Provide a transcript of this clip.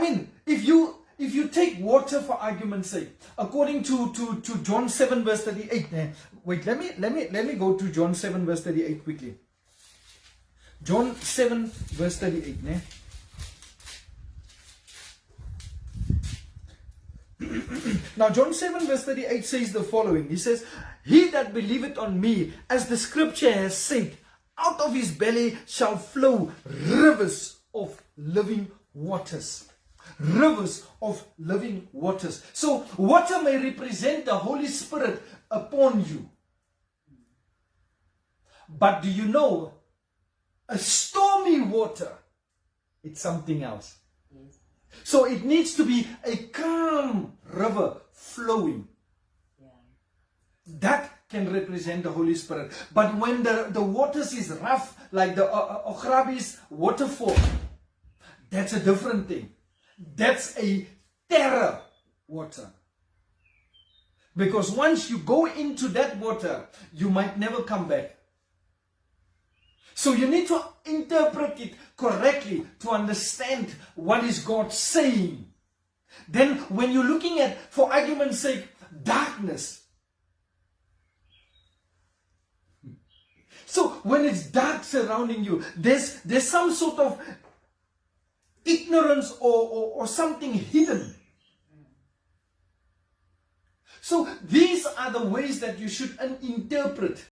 mean, if you take water for argument's sake, according to John 7 verse 38. Wait, let me go to John 7 verse 38 quickly. John 7 verse 38. Now John 7 verse 38 says the following. He says, "He that believeth on me, as the scripture has said, out of his belly shall flow rivers of living waters." Rivers of living waters. So water may represent the Holy Spirit upon you. But do you know, a stormy water, it's something else. Yes. So it needs to be a calm river flowing. Yeah. That can represent the Holy Spirit. But when the waters is rough, like the Ochrabis waterfall, that's a different thing. That's a terror water. Because once you go into that water, you might never come back. So you need to interpret it correctly to understand what is God saying. Then when you're looking at, for argument's sake, darkness. So when it's dark surrounding you, there's some sort of ignorance or something hidden. So these are the ways that you should interpret